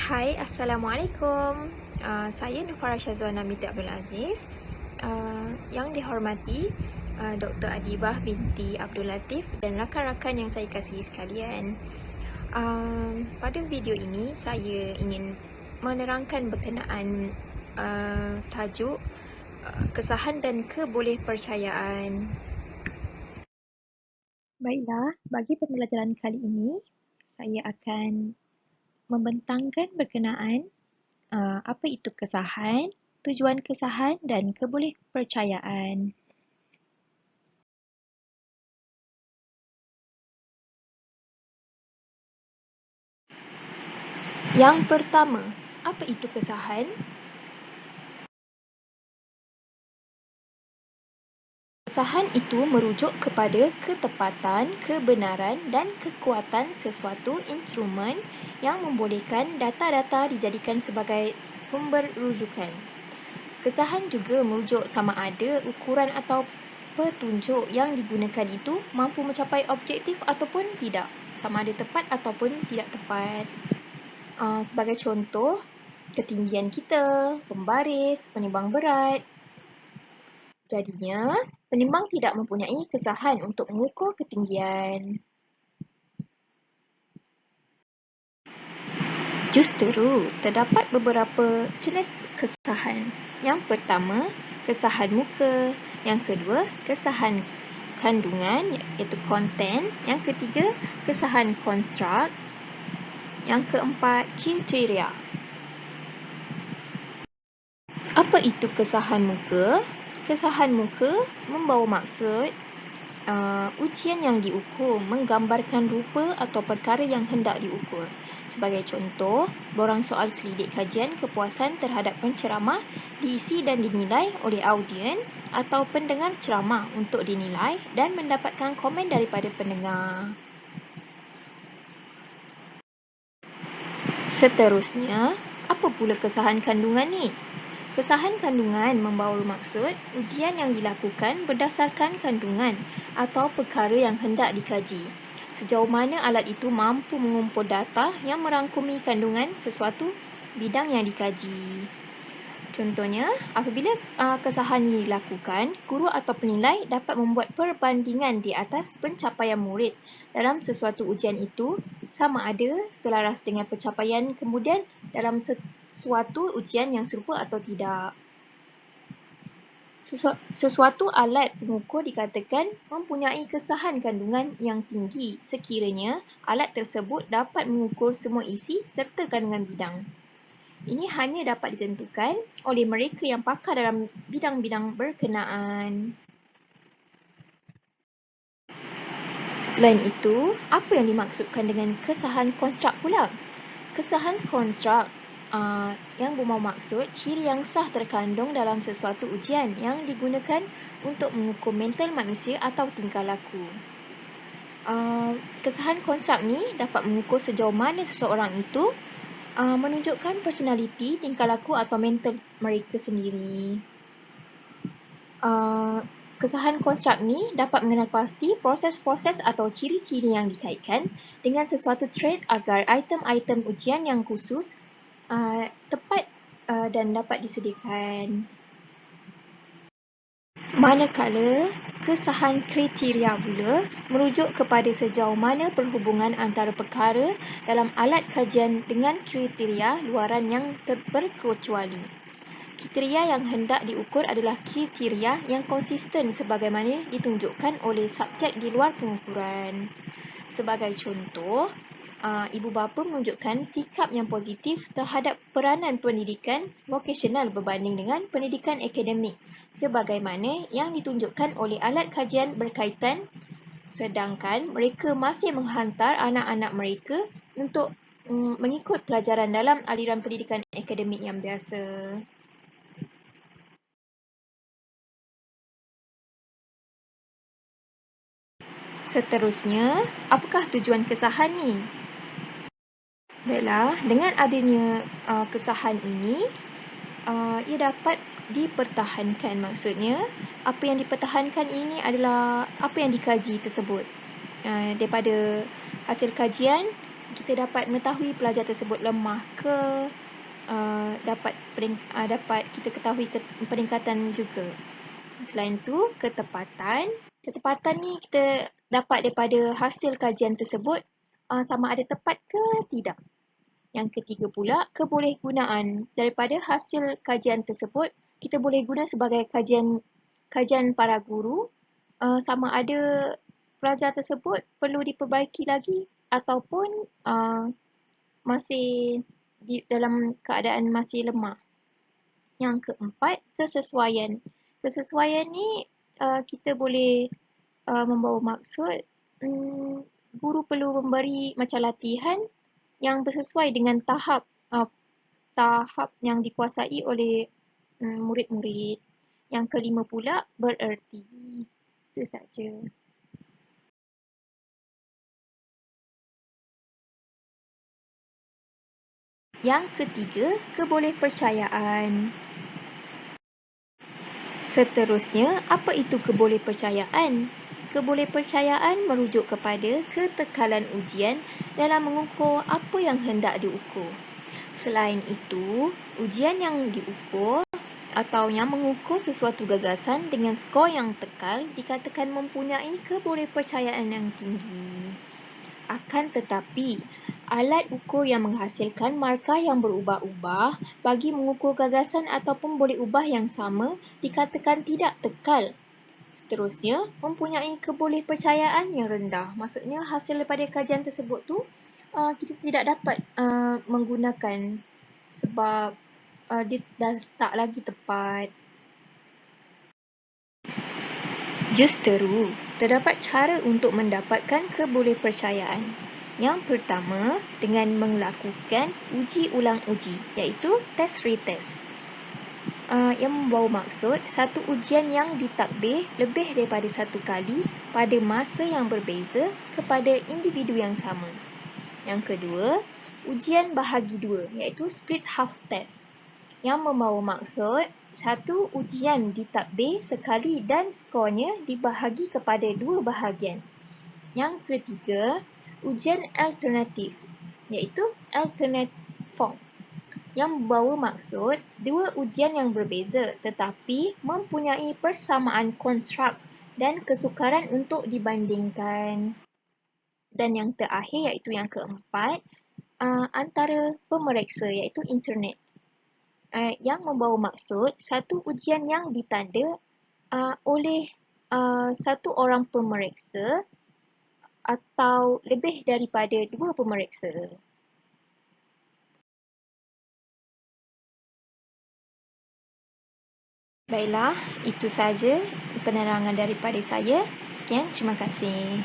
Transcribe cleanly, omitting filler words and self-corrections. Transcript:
Hai, Assalamualaikum. Saya Nufara Syazwana binti Abdul Aziz. Yang dihormati Dr. Adibah binti Abdul Latif dan rakan-rakan yang saya kasihi sekalian. Pada video ini saya ingin menerangkan berkenaan tajuk kesahan dan kebolehpercayaan. Baiklah, bagi pembelajaran kali ini saya akan membentangkan berkenaan apa itu kesahan, tujuan kesahan dan kebolehpercayaan. Yang pertama, apa itu kesahan? Kesahan itu merujuk kepada ketepatan, kebenaran dan kekuatan sesuatu instrumen yang membolehkan data-data dijadikan sebagai sumber rujukan. Kesahan juga merujuk sama ada ukuran atau petunjuk yang digunakan itu mampu mencapai objektif ataupun tidak, sama ada tepat ataupun tidak tepat. Sebagai contoh, ketinggian kita, pembaris, penimbang berat. Jadinya, penimbang tidak mempunyai kesahan untuk mengukur ketinggian. Justeru, terdapat beberapa jenis kesahan. Yang pertama, kesahan muka. Yang kedua, kesahan kandungan iaitu konten. Yang ketiga, kesahan kontrak. Yang keempat, kriteria. Apa itu kesahan muka? Kesahan muka membawa maksud ujian yang diukur menggambarkan rupa atau perkara yang hendak diukur. Sebagai contoh, borang soal selidik kajian kepuasan terhadap penceramah diisi dan dinilai oleh audien atau pendengar ceramah untuk dinilai dan mendapatkan komen daripada pendengar. Seterusnya, apa pula kesahan kandungan ni? Kesahan kandungan membawa maksud ujian yang dilakukan berdasarkan kandungan atau perkara yang hendak dikaji. Sejauh mana alat itu mampu mengumpul data yang merangkumi kandungan sesuatu bidang yang dikaji. Contohnya, apabila kesahan ini dilakukan, guru atau penilai dapat membuat perbandingan di atas pencapaian murid dalam sesuatu ujian itu sama ada selaras dengan pencapaian kemudian dalam sesuatu ujian yang serupa atau tidak. Sesuatu alat pengukur dikatakan mempunyai kesahan kandungan yang tinggi sekiranya alat tersebut dapat mengukur semua isi serta kandungan bidang. Ini hanya dapat ditentukan oleh mereka yang pakar dalam bidang-bidang berkenaan. Selain itu, apa yang dimaksudkan dengan kesahan konstrak pula? Kesahan konstrak yang bermaksud ciri yang sah terkandung dalam sesuatu ujian yang digunakan untuk mengukur mental manusia atau tingkah laku. Kesahan konstrak ni dapat mengukur sejauh mana seseorang itu menunjukkan personaliti, tingkah laku atau mental mereka sendiri. Kesahan konstrak ni dapat mengenal pasti proses-proses atau ciri-ciri yang dikaitkan dengan sesuatu trait agar item-item ujian yang khusus tepat dan dapat disediakan. Manakala kesahan kriteria pula merujuk kepada sejauh mana perhubungan antara perkara dalam alat kajian dengan kriteria luaran yang berkecuali. Kriteria yang hendak diukur adalah kriteria yang konsisten sebagaimana ditunjukkan oleh subjek di luar pengukuran. Sebagai contoh, ibu bapa menunjukkan sikap yang positif terhadap peranan pendidikan vokasional berbanding dengan pendidikan akademik sebagaimana yang ditunjukkan oleh alat kajian berkaitan, sedangkan mereka masih menghantar anak-anak mereka untuk mengikut pelajaran dalam aliran pendidikan akademik yang biasa. Seterusnya, apakah tujuan kesahan ni? Baiklah, dengan adanya kesahan ini, ia dapat dipertahankan. Maksudnya, apa yang dipertahankan ini adalah apa yang dikaji tersebut. Daripada hasil kajian, kita dapat mengetahui pelajar tersebut lemah ke, dapat kita ketahui peningkatan juga. Selain itu, ketepatan. Ketepatan ni kita dapat daripada hasil kajian tersebut sama ada tepat ke tidak. Yang ketiga pula, kebolehgunaan. Daripada hasil kajian tersebut, kita boleh guna sebagai kajian para guru sama ada pelajar tersebut perlu diperbaiki lagi ataupun masih dalam keadaan masih lemah. Yang keempat, kesesuaian. Kesesuaian ni kita boleh membawa maksud guru perlu memberi macam latihan yang bersesuai dengan tahap yang dikuasai oleh murid-murid. Yang kelima pula, bererti. Itu saja. Yang ketiga, kebolehpercayaan. Seterusnya, apa itu kebolehpercayaan? Kebolehpercayaan merujuk kepada ketekalan ujian dalam mengukur apa yang hendak diukur. Selain itu, ujian yang diukur atau yang mengukur sesuatu gagasan dengan skor yang tekal dikatakan mempunyai kebolehpercayaan yang tinggi. Akan tetapi, alat ukur yang menghasilkan markah yang berubah-ubah bagi mengukur gagasan ataupun boleh ubah yang sama dikatakan tidak tekal. Seterusnya, mempunyai kebolehpercayaan yang rendah. Maksudnya hasil daripada kajian tersebut tu kita tidak dapat menggunakan sebab dia dah tak lagi tepat. Justeru, terdapat cara untuk mendapatkan kebolehpercayaan. Yang pertama, dengan melakukan uji ulang uji, iaitu test retest. Yang membawa maksud satu ujian yang ditakbir lebih daripada satu kali pada masa yang berbeza kepada individu yang sama. Yang kedua, ujian bahagi dua, iaitu split half test. Yang membawa maksud satu ujian ditakbir sekali dan skornya dibahagi kepada dua bahagian. Yang ketiga, ujian alternatif, iaitu alternate form. Yang membawa maksud dua ujian yang berbeza tetapi mempunyai persamaan konstruk dan kesukaran untuk dibandingkan. Dan yang terakhir iaitu yang keempat, antara pemeriksa iaitu internet. Yang membawa maksud satu ujian yang ditanda oleh satu orang pemeriksa atau lebih daripada dua pemeriksa. Baiklah, itu saja penerangan daripada saya. Sekian, terima kasih.